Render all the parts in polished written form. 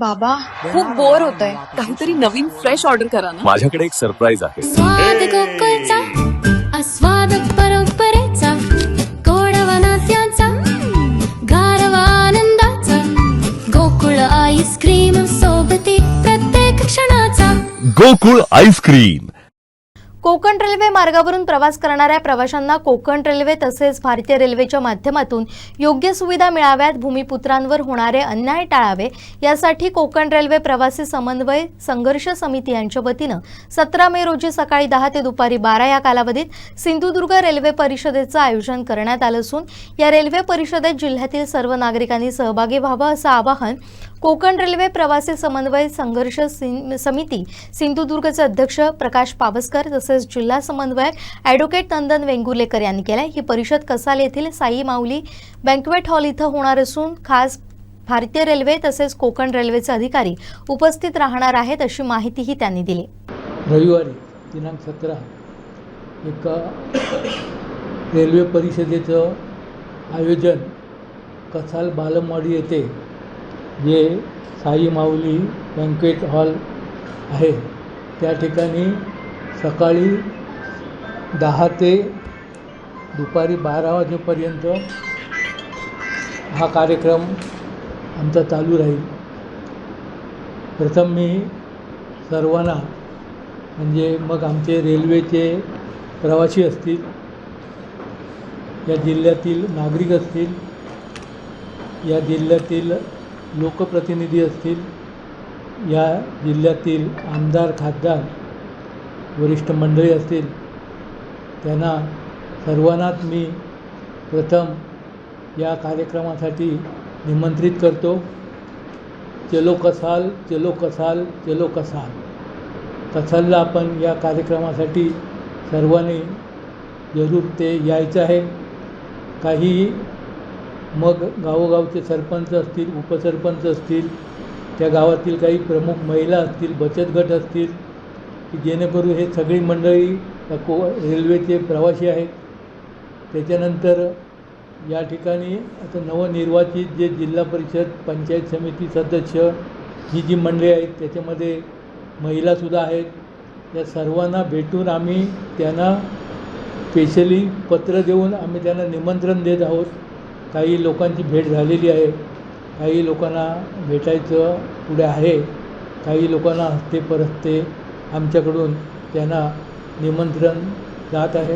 बाबा खूप बोर होतंय, काहीतरी नवीन फ्रेश ऑर्डर करा ना. माझ्याकडे एक सरप्राईज आहे. स्वाद गोकुळचा आस्वाद परंपरेचा गोडवा नात्याचा गारवा आनंदाचा गोकुळ आईस्क्रीम सोबती प्रत्येक क्षणाचा गोकुळ आईस्क्रीम. कोकण रेल्वे मार्गावरून प्रवास करणाऱ्या प्रवाशांना कोकण रेल्वे तसेच भारतीय रेल्वेच्या माध्यमातून योग्य सुविधा मिळाव्यात, भूमिपुत्रांवर होणारे अन्याय टाळावे यासाठी कोकण रेल्वे प्रवासी समन्वय संघर्ष समिती यांच्या वतीनं 17 मे रोजी सकाळी 10 ते दुपारी 12 या कालावधीत सिंधुदुर्ग रेल्वे परिषदेचं आयोजन करण्यात आलं असून या रेल्वे परिषदेत जिल्ह्यातील सर्व नागरिकांनी सहभागी व्हावं असं आवाहन कोकण रेल्वे प्रवासी समन्वय संघर्ष समिती सिंधुदुर्गचे अध्यक्ष प्रकाश पावसकर तसेच जिल्हा समन्वयक ॲडव्होकेट नंदन वेंगुर्लेकर यांनी केलं. ही परिषद कसाल येथील साई माऊली बँक्वेट हॉल इथं होणार असून खास भारतीय रेल्वे तसेच कोकण रेल्वेचे अधिकारी उपस्थित राहणार आहेत अशी माहितीही त्यांनी दिली. रविवारी दिनांक 17 एका रेल्वे परिषदेचं आयोजन कसाल बालमवाडी येथे जे साई माऊली बँक्वेट हॉल आहे त्या ठिकाणी सकाळी 10 ते दुपारी 12 वाजेपर्यंत हा कार्यक्रम आमचा चालू राहील. प्रथम मी सर्वांना म्हणजे मग आमचे रेल्वेचे प्रवासी असतील, या जिल्ह्यातील नागरिक असतील, या जिल्ह्यातील लोकप्रतिनिधी असतील, या जिल्ह्यातील आमदार खासदार वरिष्ठ मंडळी असतील, त्यांना सर्वांनाच मी प्रथम या कार्यक्रमासाठी निमंत्रित करतो. चलो कसाल, चलो कसाल, चलो कसाल. कसालला आपण या कार्यक्रमासाठी सर्वांनी जरूर ते यायचं आहे. काही मग गावोगावचे सरपंच असतील, उपसरपंच असतील, त्या गावातील काही प्रमुख महिला असतील, बचत गट असतील, की जेणेकरून हे सगळी मंडळी रेल्वेचे प्रवासी आहेत. त्याच्यानंतर या ठिकाणी आता नवनिर्वाचित जे जिल्हा परिषद पंचायत समिती सदस्य ही जी मंडळी आहेत त्याच्यामध्ये महिलासुद्धा आहेत. या सर्वांना भेटून आम्ही त्यांना स्पेशली पत्र देऊन आम्ही त्यांना निमंत्रण देत आहोत. काही लोकांची भेट झालेली आहे, काही लोकांना भेटायचं पुढे आहे, काही लोकांना हस्ते परस्ते आमच्याकडून त्यांना निमंत्रण जात आहे.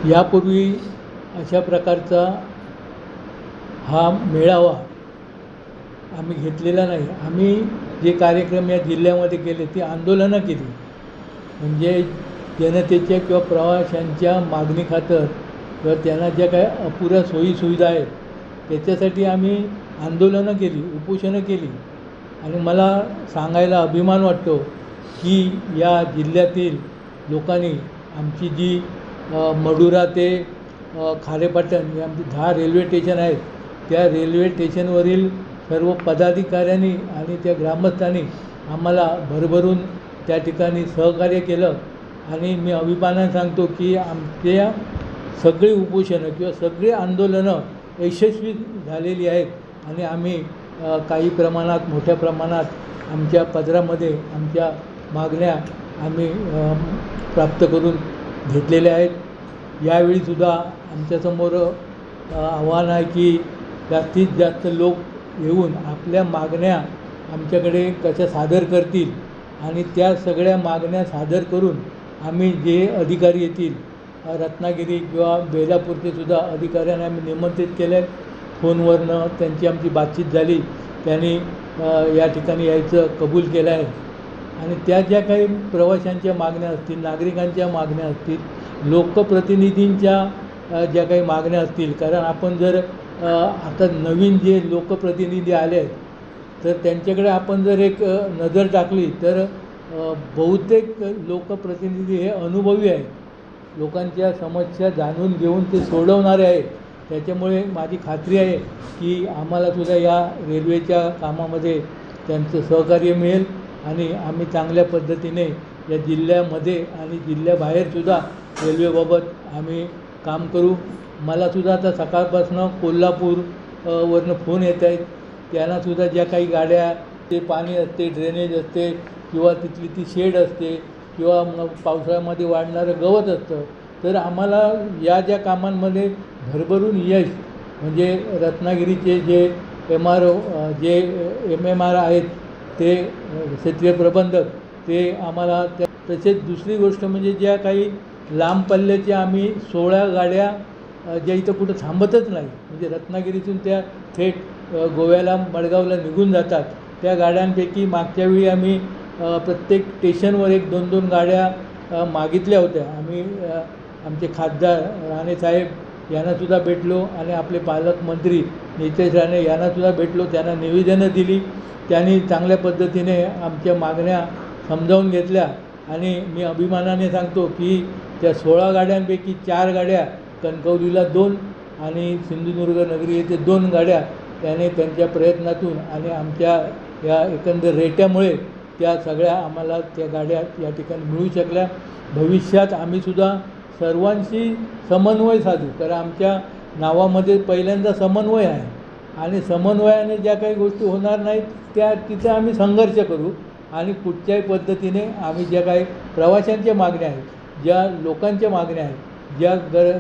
यापूर्वी अशा प्रकारचा हा मेळावा आम्ही घेतलेला नाही. आम्ही जे कार्यक्रम या जिल्ह्यामध्ये केले ती आंदोलनं केली, म्हणजे जनतेच्या किंवा प्रवाशांच्या मागणी खातर किंवा त्यांना ज्या काय अपुऱ्या सोयीसुविधा आहेत त्याच्यासाठी आम्ही आंदोलनं केली, उपोषणं केली. आणि मला सांगायला अभिमान वाटतो की या जिल्ह्यातील लोकांनी आमची जी मडुरा ते खारेपाटण ही आमची 10 रेल्वे स्टेशन आहेत, त्या रेल्वे स्टेशनवरील सर्व पदाधिकाऱ्यांनी आणि त्या ग्रामस्थांनी आम्हाला भरभरून त्या ठिकाणी सहकार्य केलं. आणि मी अभिमानाने सांगतो की आमच्या सगळी उपोषणं किंवा सगळी आंदोलनं यशस्वी झालेली आहेत. आणि आम्ही काही प्रमाणात मोठ्या प्रमाणात आमच्या पदरामध्ये आमच्या मागण्या आम्ही प्राप्त करून घेतलेल्या आहेत. यावेळीसुद्धा आमच्यासमोर आव्हान आहे की जास्तीत जास्त लोक येऊन आपल्या मागण्या आमच्याकडे कशा सादर करतील आणि त्या सगळ्या मागण्या सादर करून आम्ही जे अधिकारी येतील, रत्नागिरी किंवा बेलापूरचेसुद्धा अधिकाऱ्यांना आम्ही निमंत्रित केलं आहे. फोनवरनं त्यांची आमची बातचीत झाली, त्यांनी या ठिकाणी यायचं कबूल केलं आहे. आणि त्या ज्या काही प्रवाशांच्या मागण्या असतील, नागरिकांच्या मागण्या असतील, लोकप्रतिनिधींच्या ज्या काही मागण्या असतील, कारण आपण जर आता नवीन जे लोकप्रतिनिधी आले आहेत तर त्यांच्याकडे आपण जर एक नजर टाकली तर बहुतेक लोकप्रतिनिधी हे अनुभवी आहेत, लोकांच्या समस्या जाणून घेऊन ते सोडवणारे आहेत. त्याच्यामुळे माझी खात्री आहे की आम्हालासुद्धा या रेल्वेच्या कामामध्ये त्यांचं सहकार्य मिळेल आणि आम्ही चांगल्या पद्धतीने या जिल्ह्यामध्ये आणि जिल्ह्याबाहेरसुद्धा रेल्वेबाबत आम्ही काम करू. मलासुद्धा आता सकाळपासून कोल्हापूर वरनं फोन येत आहेत त्यांनासुद्धा ज्या काही गाड्या, ते पाणी असते, ड्रेनेज असते किंवा तिथली ती शेड असते किंवा मग पावसाळ्यामध्ये वाढणारं गवत असतं, तर आम्हाला या ज्या कामांमध्ये भरभरून यश म्हणजे रत्नागिरीचे जे MMR आहेत ते क्षेत्रीय प्रबंधक ते आम्हाला तसेच दुसरी गोष्ट म्हणजे ज्या काही लांब पल्ल्याच्या आम्ही 16 गाड्या ज्या इथं कुठं थांबतच नाही म्हणजे रत्नागिरीतून त्या थेट गोव्याला मडगावला निघून जातात, त्या गाड्यांपैकी मागच्या वेळी आम्ही प्रत्येक स्टेशनवर 1-2 गाड्या मागितल्या होत्या. आम्ही आमचे खासदार राणेसाहेब यांनासुद्धा भेटलो आणि आपले पालकमंत्री नितेश राणे यांनासुद्धा भेटलो, त्यांना निवेदनं दिली. त्यांनी चांगल्या पद्धतीने आमच्या मागण्या समजावून घेतल्या आणि मी अभिमानाने सांगतो की त्या 16 गाड्यांपैकी 4 गाड्या, कणकवलीला 2 आणि सिंधुदुर्ग नगरी येथे 2 गाड्या त्याने त्यांच्या प्रयत्नातून आणि आमच्या या एकंदर रेट्यामुळे त्या सगळ्या आम्हाला त्या गाड्या या ठिकाणी मिळू शकल्या. भविष्यात आम्हीसुद्धा सर्वांशी समन्वय साधू, कारण आमच्या नावामध्ये पहिल्यांदा समन्वय आहे आणि समन्वयाने ज्या काही गोष्टी होणार नाहीत त्या तिथं आम्ही संघर्ष करू आणि कुठच्याही पद्धतीने आम्ही ज्या काही प्रवाशांच्या मागण्या आहेत, ज्या लोकांच्या मागण्या आहेत, ज्या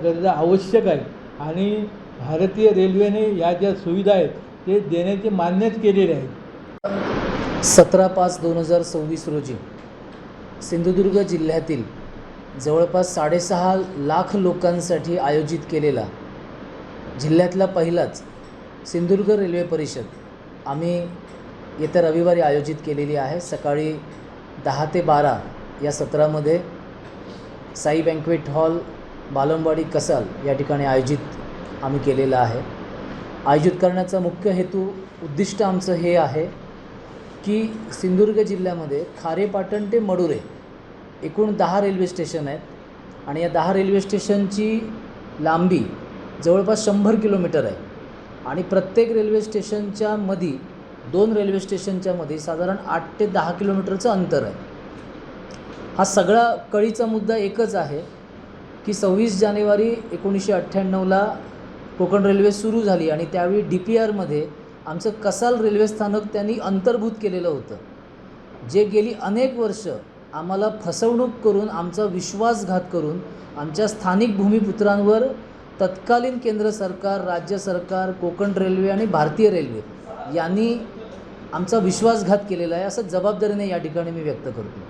गरजा आवश्यक आहेत आणि भारतीय रेल्वेने ह्या ज्या सुविधा आहेत ते देण्याची मान्यच केलेली आहे. 17/5/2026 रोजी सिंधुदुर्ग जिल्ह्यातील जवळपास 6.5 लाख लोकांसाठी आयोजित केलेला जिल्ह्यातला पहिलाच सिंधुदुर्ग रेल्वे परिषद आम्ही येत्या रविवारी आयोजित केलेली आहे. सकाळी 10 ते 12 या सत्रामध्ये साई बँक्वेट हॉल, बालमवाडी, कसाल या ठिकाणी आयोजित आम्ही केलेला आहे. आयोजित करण्याचा मुख्य उद्दिष्ट आमचं हे आहे की सिंधुदुर्ग जिल्ह्यामध्ये खारेपाटण ते मडुरे एकूण 10 रेल्वे स्टेशन आहेत आणि या 10 रेल्वे स्टेशनची लांबी जवळपास 100 किलोमीटर आहे आणि प्रत्येक रेल्वे स्टेशनच्या मध्ये 2 रेल्वे स्टेशनच्या मध्ये साधारण 8 ते 10 किलोमीटरचं अंतर आहे. हा सगळा कळीचा मुद्दा एकच आहे की 26 जानेवारी 1998ला कोकण रेल्वे सुरू झाली आणि त्यावेळी DPRमध्ये आमचं कसाल रेल्वे स्थानक त्यांनी अंतर्भूत केलेलं होतं, जे गेली अनेक वर्ष आम्हाला फसवणूक करून, आमचा विश्वासघात करून आमच्या स्थानिक भूमिपुत्रांवर तत्कालीन केंद्र सरकार, राज्य सरकार, कोकण रेल्वे आणि भारतीय रेल्वे यांनी आमचा विश्वासघात केलेला आहे असं जबाबदारीने या ठिकाणी मी व्यक्त करतो.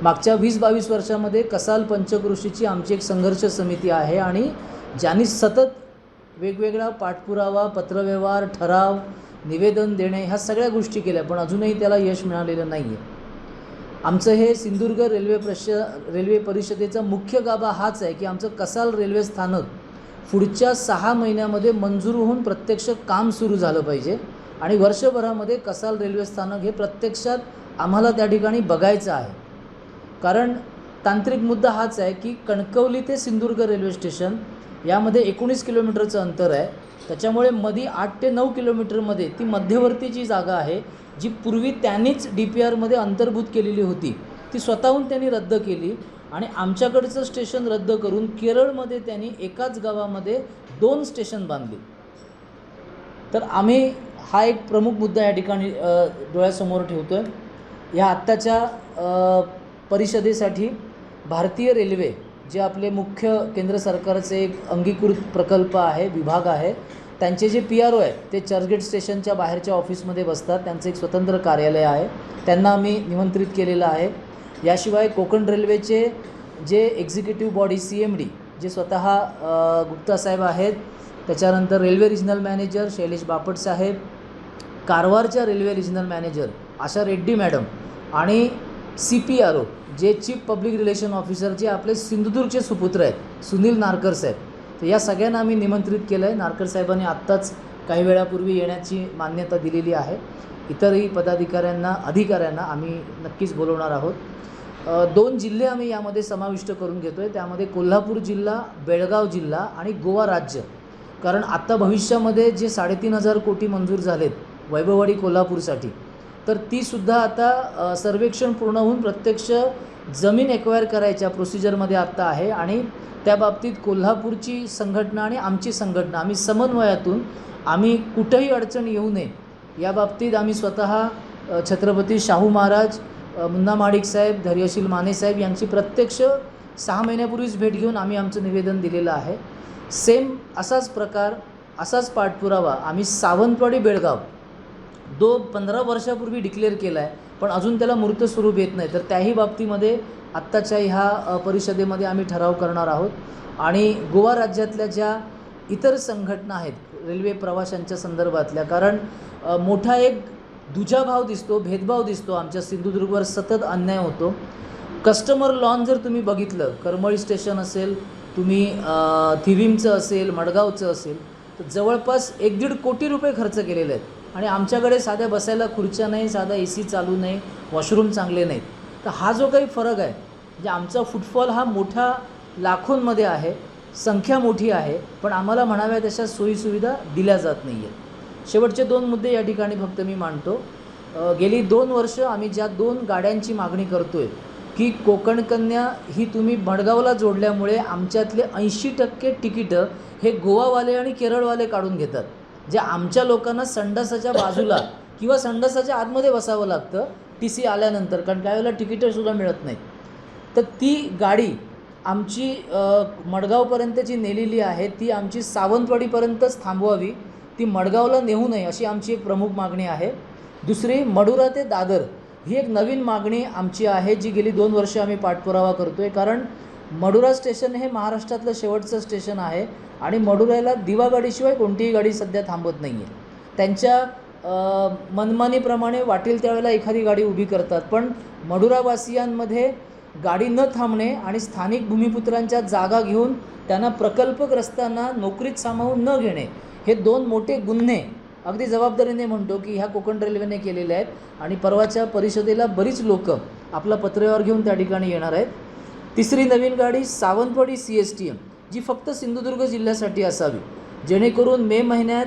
मागच्या 20-22 वर्षामध्ये कसाल पंचक्रोशीची आमची एक संघर्ष समिती आहे आणि ज्यांनी सतत वेगवेगळा पाठपुरावा, पत्रव्यवहार, ठराव, निवेदन देणे ह्या सगळ्या गोष्टी केल्या, पण अजूनही त्याला यश मिळालेलं नाही आहे. आमचं हे सिंधुदुर्ग रेल्वे परिषदेचा मुख्य गाभा हाच आहे की आमचं कसाल रेल्वे स्थानक पुढच्या 6 महिन्यामध्ये मंजूर होऊन प्रत्यक्ष काम सुरू झालं पाहिजे आणि वर्षभरामध्ये कसाल रेल्वे स्थानक हे प्रत्यक्षात आम्हाला त्या ठिकाणी बघायचं आहे. कारण तांत्रिक मुद्दा हाच आहे की कणकवली ते सिंधुदुर्ग रेल्वे स्टेशन यामध्ये 19 किलोमीटरचं अंतर आहे. त्याच्यामुळे मध्ये 8 ते 9 किलोमीटरमध्ये ती मध्यवर्ती जी जागा आहे जी पूर्वी त्यांनीच DPRमध्ये अंतर्भूत केलेली होती ती स्वतःहून त्यांनी रद्द केली आणि आमच्याकडचं स्टेशन रद्द करून केरळमध्ये त्यांनी एकाच गावामध्ये 2 स्टेशन बांधली. तर आम्ही हा एक प्रमुख मुद्दा या ठिकाणी डोळ्यासमोर ठेवतो आहे. ह्या आत्ताच्या परिषदेसाठी भारतीय रेल्वे जे आपले मुख्य केंद्र सरकारचे एक अंगीकृत प्रकल्प आहे, विभाग आहे, त्यांचे जे PRO आहेत ते चर्चगेट स्टेशनच्या बाहेरच्या ऑफिसमध्ये बसतात. त्यांचं एक स्वतंत्र कार्यालय आहे, त्यांना आम्ही निमंत्रित केलेलं आहे. याशिवाय कोकण रेल्वेचे जे एक्झिक्युटिव्ह बॉडी CMD जे स्वतः गुप्तासाहेब आहेत, त्याच्यानंतर railway regional manager Shailesh Bapat साहेब, कारवारच्या railway regional manager Asha Reddy madam आणि CPRO जे चीफ पब्लिक रिलेशन ऑफिसर जे आपले सिंधुदुर्गचे सुपुत्र आहेत सुनील नारकर साहेब, तर या सगळ्यांना आम्ही निमंत्रित केलं आहे. नारकर साहेबांनी आत्ताच काही वेळापूर्वी येण्याची मान्यता दिलेली आहे. इतरही पदाधिकाऱ्यांना, अधिकाऱ्यांना आम्ही नक्कीच बोलवणार आहोत. 2 जिल्हे आम्ही यामध्ये समाविष्ट करून घेतो आहे, त्यामध्ये कोल्हापूर जिल्हा, बेळगाव जिल्हा आणि गोवा राज्य. कारण आत्ता भविष्यामध्ये जे 3,500 कोटी मंजूर झालेत वैभववाडी कोल्हापूरसाठी, तर तीसुद्धा आता सर्वेक्षण पूर्ण होऊन प्रत्यक्ष जमीन एक्वायर करायच्या प्रोसिजरमध्ये आत्ता आहे आणि त्या बाबतीत कोल्हापूरची संघटना आणि आमची संघटना आम्ही समन्वयातून आम्ही कुठंही अडचण येऊ नये या बाबतीत आम्ही स्वतः छत्रपती शाहू महाराज, मुन्ना माडिक साहेब, धैर्यशील माने साहेब यांची प्रत्यक्ष 6 महिन्यापूर्वीच भेट घेऊन आम्ही आमचं निवेदन दिलेलं आहे. सेम असाच प्रकार, असाच पाठपुरावा आम्ही सावंतवाडी बेळगाव 15 वर्षापूर्वी डिक्लेअर केला आहे, पण अजून त्याला मूर्त स्वरूप येत नाही. तर त्याही बाबतीमध्ये आत्ताच्या ह्या परिषदेमध्ये आम्ही ठराव करणार आहोत. आणि गोवा राज्यातल्या ज्या इतर संघटना आहेत रेल्वे प्रवाशांच्या संदर्भातल्या, कारण मोठा एक दुजाभाव दिसतो, भेदभाव दिसतो, आमच्या सिंधुदुर्गवर सतत अन्याय होतो. कस्टमर लॉन जर तुम्ही बघितलं, करमळी स्टेशन असेल, तुम्ही थिविमचं असेल, मडगावचं असेल, तर जवळपास 1-1.5 कोटी रुपये खर्च केलेले आहेत. आणि आमच्याकडे साध्या बसायला खुर्च्या नाही, साधा AC चालू नाही, वॉशरूम चांगले नाहीत. तर हा जो काही फरक आहे, म्हणजे आमचा फुटफॉल हा मोठा लाखोंमध्ये आहे, संख्या मोठी आहे, पण आम्हाला म्हणाव्या तशा सोयीसुविधा दिल्या जात नाही आहेत. शेवटचे 2 मुद्दे या ठिकाणी फक्त मी मांडतो. गेली 2 वर्ष आम्ही ज्या 2 गाड्यांची मागणी करतो आहे की कोकण कन्या ही तुम्ही मडगावला जोडल्यामुळे आमच्यातले 80% तिकीटं हे गोवावाले आणि केरळवाले काढून घेतात, जे आमच्या लोकांना संडासाच्या बाजूला किंवा संडासाच्या आतमध्ये बसावं लागतं TC आल्यानंतर, कारण काही वेळेला तिकीटंसुद्धा मिळत नाहीत. तर ती गाडी आमची मडगावपर्यंत जी नेलेली आहे ती आमची सावंतवाडीपर्यंतच थांबवावी, ती मडगावला नेऊ नये अशी आमची एक प्रमुख मागणी आहे. दुसरी, मडुरा ते दादर ही एक नवीन मागणी आमची आहे, जी गेली 2 वर्ष आम्ही पाठपुरावा करतो आहे. कारण मडुरा स्टेशन हे महाराष्ट्रातलं शेवटचं स्टेशन आहे आणि मडुराला दिवा गाडीशिवाय कोणतीही गाडी सध्या थांबत नाही आहे. त्यांच्या मनमानीप्रमाणे वाटेल त्यावेळेला एखादी गाडी उभी करतात, पण मडुरावासियांमध्ये गाडी न थांबणे आणि स्थानिक भूमिपुत्रांच्या जागा घेऊन त्यांना प्रकल्पग्रस्तांना नोकरीत सामावून न घेणे, हे 2 मोठे गुन्हे अगदी जबाबदारीने म्हणतो की ह्या कोकण रेल्वेने केलेले आहेत. आणि परवाच्या परिषदेला बरीच लोक आपला पत्रव्यवहार घेऊन त्या ठिकाणी येणार आहेत. तिसरी नवीन गाडी सावंतवाडी CSTM, जी फक्त सिंधुदुर्ग जिल्ह्यासाठी असावी, जेणेकरून मे महिन्यात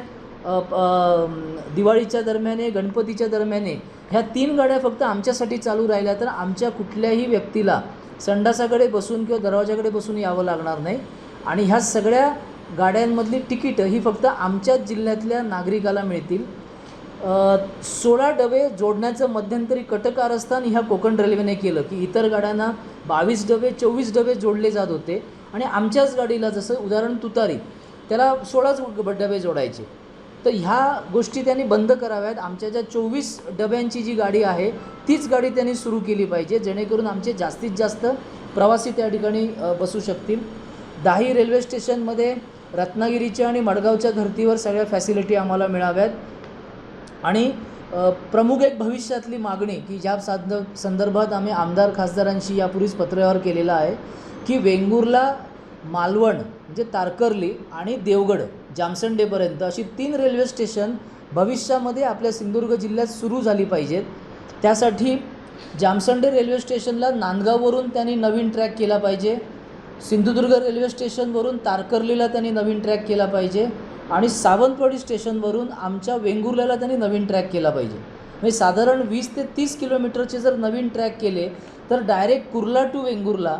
दिवाळीच्या दरम्याने, गणपतीच्या दरम्याने ह्या 3 गाड्या फक्त आमच्यासाठी चालू राहिल्या तर आमच्या कुठल्याही व्यक्तीला संडासाकडे बसून किंवा दरवाजाकडे बसून यावं लागणार नाही. आणि ह्या सगळ्या गाड्यांमधली तिकीटं ही फक्त आमच्याच जिल्ह्यातल्या नागरिकाला मिळतील. 16 डबे जोडण्याचं मध्यंतरी कटकारस्थान ह्या कोकण रेल्वेने केलं की इतर गाड्यांना 22 डबे 24 डबे जोडले जात होते आणि आमच्याच गाडीला, जसं उदाहरण तुतारी, त्याला 16च डबे जोडायचे. तर ह्या गोष्टी त्यांनी बंद कराव्यात. आमच्या ज्या 24 डब्यांची जी गाडी आहे तीच गाडी त्यांनी सुरू केली पाहिजे, जेणेकरून आमचे जास्तीत जास्त प्रवासी त्या ठिकाणी बसू शकतील. दाही रेल्वे स्टेशनमध्ये रत्नागिरीच्या आणि मडगावच्या धर्तीवर सगळ्या फॅसिलिटी आम्हाला मिळाव्यात. आणि प्रमुख एक भविष्यातली मागणी की ज्या संदर्भात आम्ही आमदार खासदारांशी यापूर्वीच पत्रव्यवहार केलेला आहे की वेंगुर्ला, मालवण म्हणजे तारकर्ली आणि देवगड जामसंडेपर्यंत अशी 3 रेल्वे स्टेशन भविष्यामध्ये आपल्या सिंधुदुर्ग जिल्ह्यात सुरू झाली पाहिजेत. त्यासाठी जामसंडे रेल्वे स्टेशनला नांदगाववरून त्यांनी नवीन ट्रॅक केला पाहिजे, सिंधुदुर्ग रेल्वे स्टेशनवरून तारकर्लीला त्यांनी नवीन ट्रॅक केला पाहिजे आणि सावंतवाडी स्टेशनवरून आमच्या वेंगुर्ल्याला त्यांनी नवीन ट्रॅक केला पाहिजे. म्हणजे साधारण 20 ते 30 किलोमीटरचे जर नवीन ट्रॅक केले तर direct Kurla to Vengurla,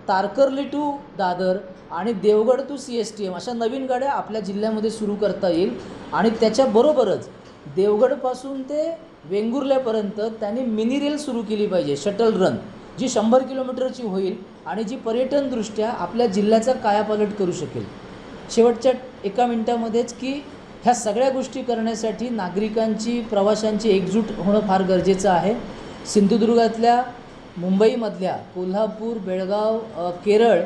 Tarkarli to Dadar आणि देवगड टू CSTM अशा नवीन गाड्या आपल्या जिल्ह्यामध्ये सुरू करता येईल. आणि त्याच्याबरोबरच देवगडपासून ते वेंगुर्ल्यापर्यंत त्यांनी मिनी रेल सुरू केली पाहिजे, शटल रन, जी 100 किलोमीटरची होईल आणि जी पर्यटनदृष्ट्या आपल्या जिल्ह्याचा कायापालट करू शकेल. शेवटच्या 1 मिनिटामध्येच की ह्या सगळ्या गोष्टी करण्यासाठी नागरिकांची, प्रवाशांची एकजूट होणं फार गरजेचं आहे. सिंधुदुर्गातल्या, मुंबईमधल्या, कोल्हापूर, बेळगाव, केरळ,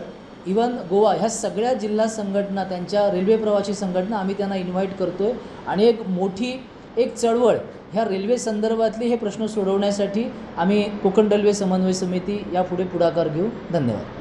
इवन गोवा ह्या सगळ्या जिल्हा संघटना, त्यांच्या रेल्वे प्रवासी संघटना, आम्ही त्यांना इन्व्हाइट करतो आहे आणि एक मोठी चळवळ ह्या रेल्वे संदर्भातले हे प्रश्न सोडवण्यासाठी आम्ही कोकण रेल्वे समन्वय समिती यापुढे पुढाकार घेऊ. धन्यवाद.